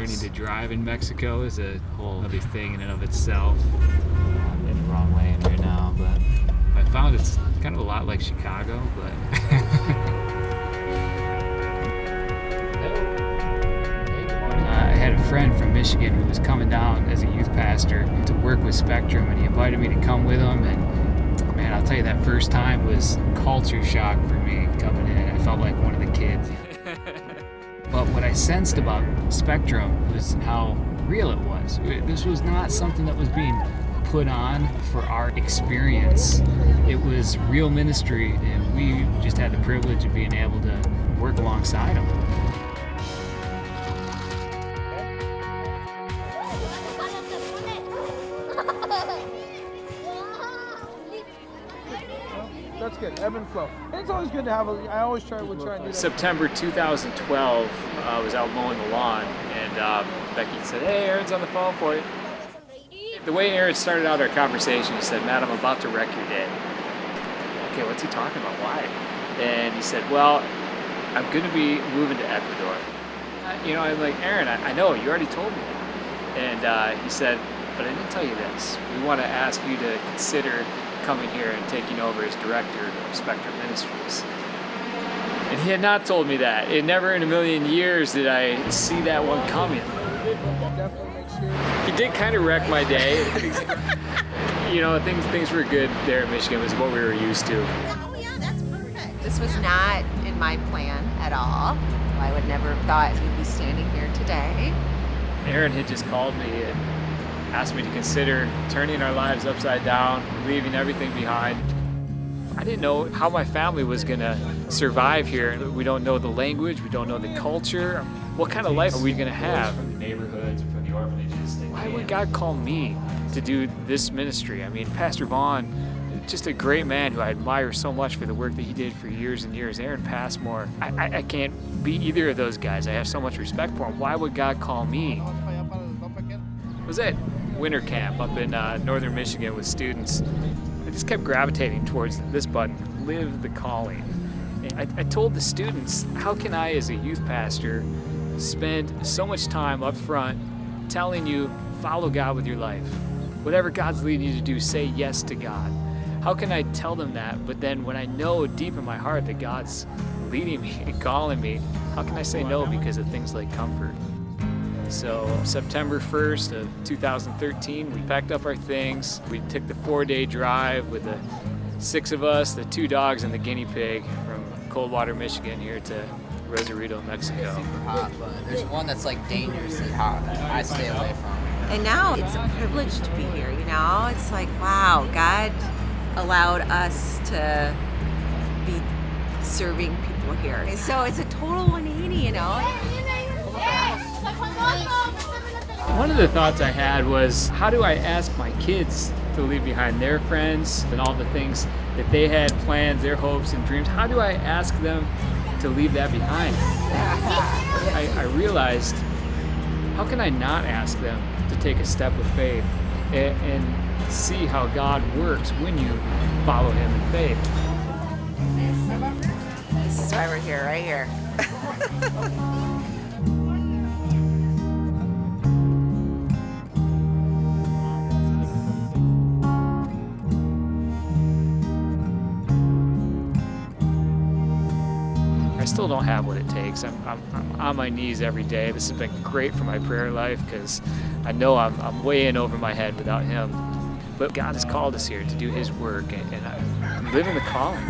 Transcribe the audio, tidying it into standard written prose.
learning to drive in Mexico is a whole other thing in and of itself. I'm in the wrong lane right now, but I found it's kind of a lot like Chicago, but I had a friend from Michigan who was coming down as a youth pastor to work with Spectrum, and he invited me to come with him. And man, I'll tell you, that first time was culture shock for me coming in. I felt like one of the kids. But what I sensed about Spectrum was how real it was. This was not something that was being put on for our experience. It was real ministry, and we just had the privilege of being able to work alongside them. That's good, ebb and flow. And it's always good to have I always try and do that. September 2012, I was out mowing the lawn, and Becky said, "Hey, Aaron's on the phone for you." The way Aaron started out our conversation, he said, "Matt, I'm about to wreck your day." Okay, what's he talking about? Why? And he said, "Well, I'm going to be moving to Ecuador." I'm like, "Aaron, I know, you already told me that." And he said, "But I didn't tell you this. We want to ask you to consider coming here and taking over as director of Spectrum Ministries." And he had not told me that. And never in a million years did I see that one coming. He did kind of wreck my day. Things were good there in Michigan. It was what we were used to. Oh yeah, that's perfect. This was not in my plan at all. I would never have thought we'd be standing here today. Aaron had just called me and asked me to consider turning our lives upside down, leaving everything behind. I didn't know how my family was gonna survive here. We don't know the language, we don't know the culture. What kind of life are we gonna have? From the neighborhoods, from the orphanages. Why would God call me to do this ministry? I mean, Pastor Vaughn, just a great man who I admire so much for the work that he did for years and years. Aaron Passmore, I can't be either of those guys. I have so much respect for him. Why would God call me? I was at winter camp up in northern Michigan with students. I just kept gravitating towards this button, live the calling. And I told the students, how can I as a youth pastor spend so much time up front telling you, follow God with your life. Whatever God's leading you to do, say yes to God. How can I tell them that, but then when I know deep in my heart that God's leading me and calling me, how can I say no because of things like comfort? So September 1st of 2013, we packed up our things. We took the 4-day drive with the 6 of us, the 2 dogs, and the guinea pig from Coldwater, Michigan here to Rosarito, Mexico. it's super hot, but there's one that's like dangerously hot that I stay away from. And now it's a privilege to be here, It's like, wow, God allowed us to be serving people here. So it's a total 180, One of the thoughts I had was, how do I ask my kids to leave behind their friends and all the things that they had plans, their hopes and dreams? How do I ask them to leave that behind? I realized, how can I not ask them to take a step of faith and see how God works when you follow Him in faith? This is why we're here, right here. I still don't have what it takes. I'm on my knees every day. This has been great for my prayer life because I know I'm way in over my head without Him. But God has called us here to do His work, and I'm living the calling.